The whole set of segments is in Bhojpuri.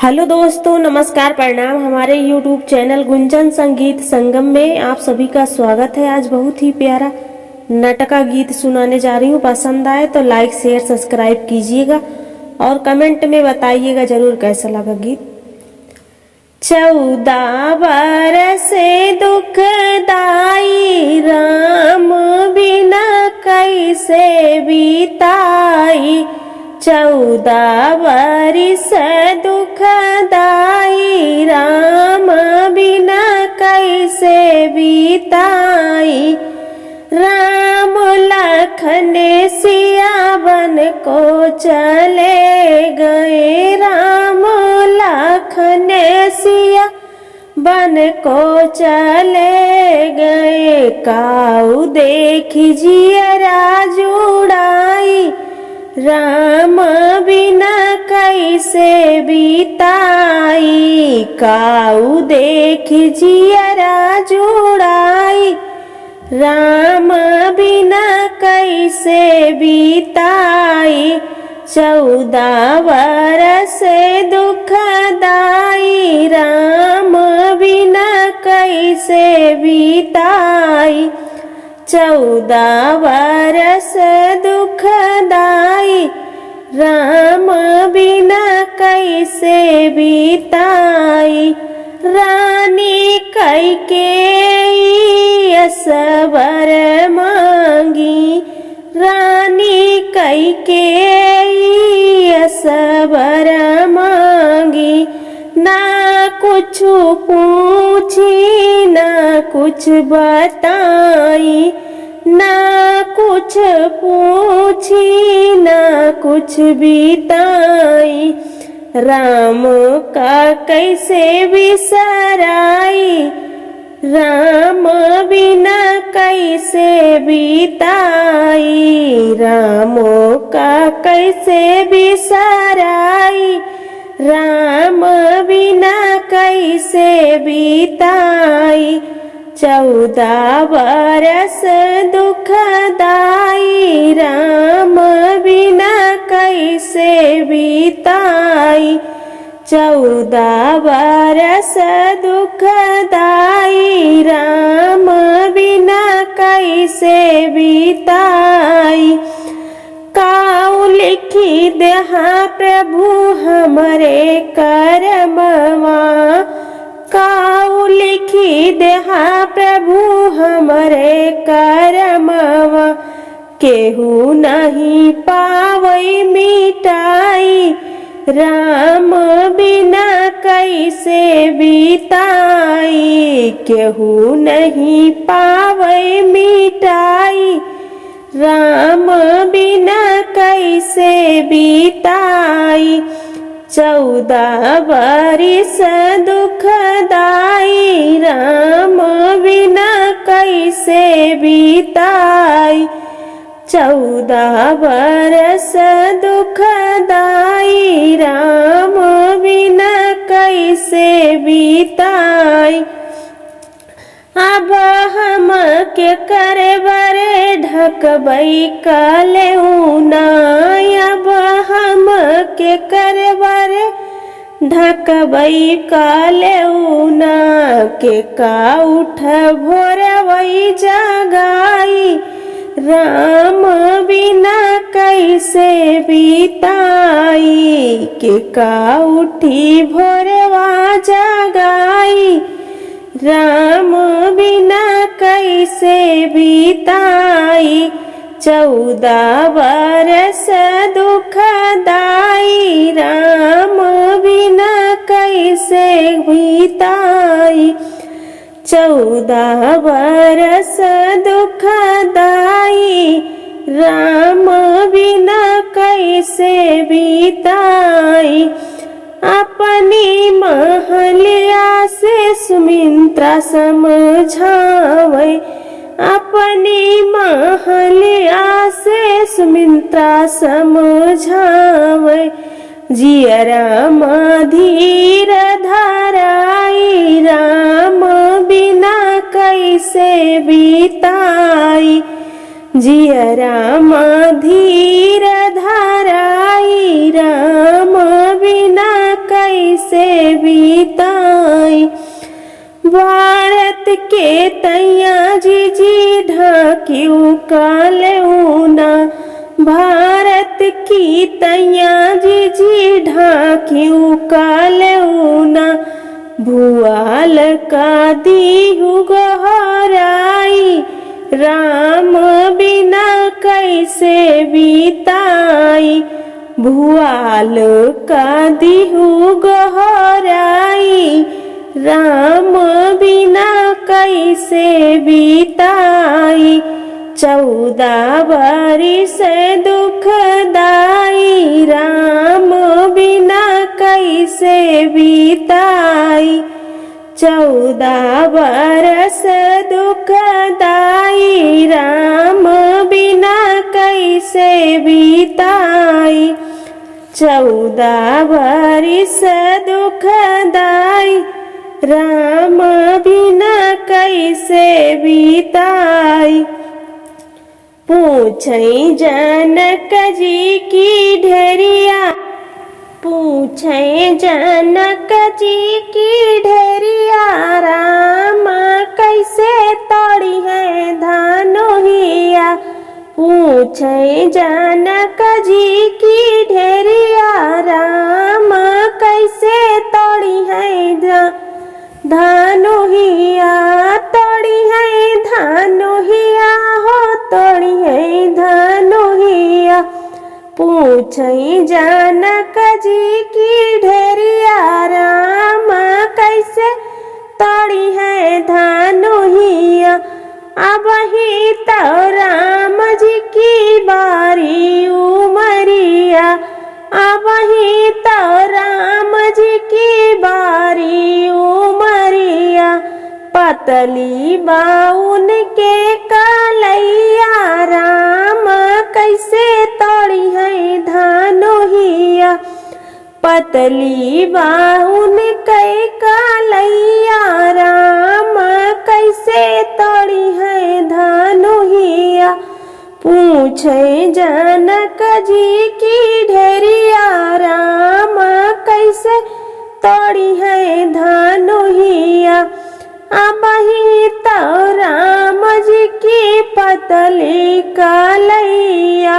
हेलो दोस्तों, नमस्कार, प्रणाम। हमारे YouTube चैनल गुंजन संगीत संगम में आप सभी का स्वागत है। आज बहुत ही प्यारा नाटका गीत सुनाने जा रही हूँ। पसंद आए तो लाइक शेयर सब्सक्राइब कीजिएगा और कमेंट में बताइएगा जरूर कैसा लगा गीत। 14 बरस दुखदाई राम बिना कैसे बीताई। 14 बरस दुखदाई राम बिना कैसे बीताई। राम लखन सिया बन को चले गए। राम लखन सिया बन को चले गए। काऊ देखी जियरा जुड़ाई राम बिना कैसे बीताई। काऊ देखी जियरा जुड़ाई राम बिना कैसे बीताई। 14 बरस दुखदाई राम बिना कैसे बीताई। 14 बरस दुखदाई राम बिना कैसे बीताई। रानी कैकेयी असबर मांगी। रानी कैकेयी असबर मांगी। ना कुछ पूछी ना कुछ बताई। ना कुछ पूछी ना कुछ बिताई। राम का कैसे बिसराई। राम बिना कैसे बीताई। राम का कैसे बिसराई। राम बिना कैसे बीताई। 14 बरस दुखदाई राम बिना कैसे बीताई। 14 बरस दुखदाई राम बिना कैसे बीताई। काऊ लिखी देहा प्रभु हमरे करमवा। काऊ लिखी देहा प्रभु हमरे करमवा। केहू नहीं पावई मिटाई। राम बिना कैसे बीताई। केहू नहीं पावई मिटाई। राम बिना कैसे बीताई। 14 बरस दुखदाई राम बिना कैसे बीताई। 14 बरस दुखदाई राम बिना कैसे बीताई। अब हम के करबरे ढकबई कलेउना। अब हम के करबरे ढकबई कलेउना। के का उठ भोरवई जगाई। राम बिना कैसे बीताई। के का उठी भोरवा जगाई। राम बिना कैसे बीताई। 14 बरस दुखदाई राम बिना कैसे बीताई। 14 बरस दुखदाई राम बिना कैसे बीताई। अपनी महलिया से सुमित्रा समझावे। अपनी महलिया से सुमित्रा समझावे। जियरा धीर धराई राम बिना कैसे बीताई। जियरा धीर धराई राम बिना कैसे बीताई। भारत के तैया जी ढाकियू कालेऊना, भारत की तैया जी ढाकियू कालेऊना। भुआल का दीहु गहराई, राम बिना कैसे बीताई। भुआल का दीहु गहराई, राम बिना कैसे बीताई। 14 बरिस दुखदाई, राम बिना कैसे बीताई। 14 बरस दुखदाई, राम बिना कैसे बीताई। 14 बरिस दुखदाई, राम बिना कैसे बीताई। पूछई जनक जी की ढेरिया, पूछई जनक जी की ढेरिया। राम कैसे तोड़ी है धनुहिया, पूछई जनक जी की ढेरिया। राम कैसे तोड़ी है धनुहिया, तोड़ी है धनुहिया हो, तोड़ी है धनुहिया। पूछई जनक जी की ढेरिया, राम कैसे तोड़ी है धनुहिया। अब ही तो राम जी की बारी उमरिया, अब ही तो राम जी की बारी उमरिया। पतली बाउन के कलैया, राम कैसे तोड़ी है धनुहिया। पतली बाउन के कलैया, राम कैसे तोड़ी है धनुहिया। पूछे जनक जी की ढेरिया, राम कैसे तोड़ी है धनुहिया। अब ही तो राम जी की पतली कलैया,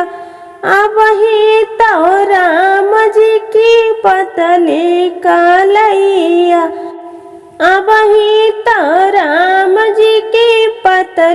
अब ही तो राम जी की पतली कलैया, अब ही तो राम जी की पतली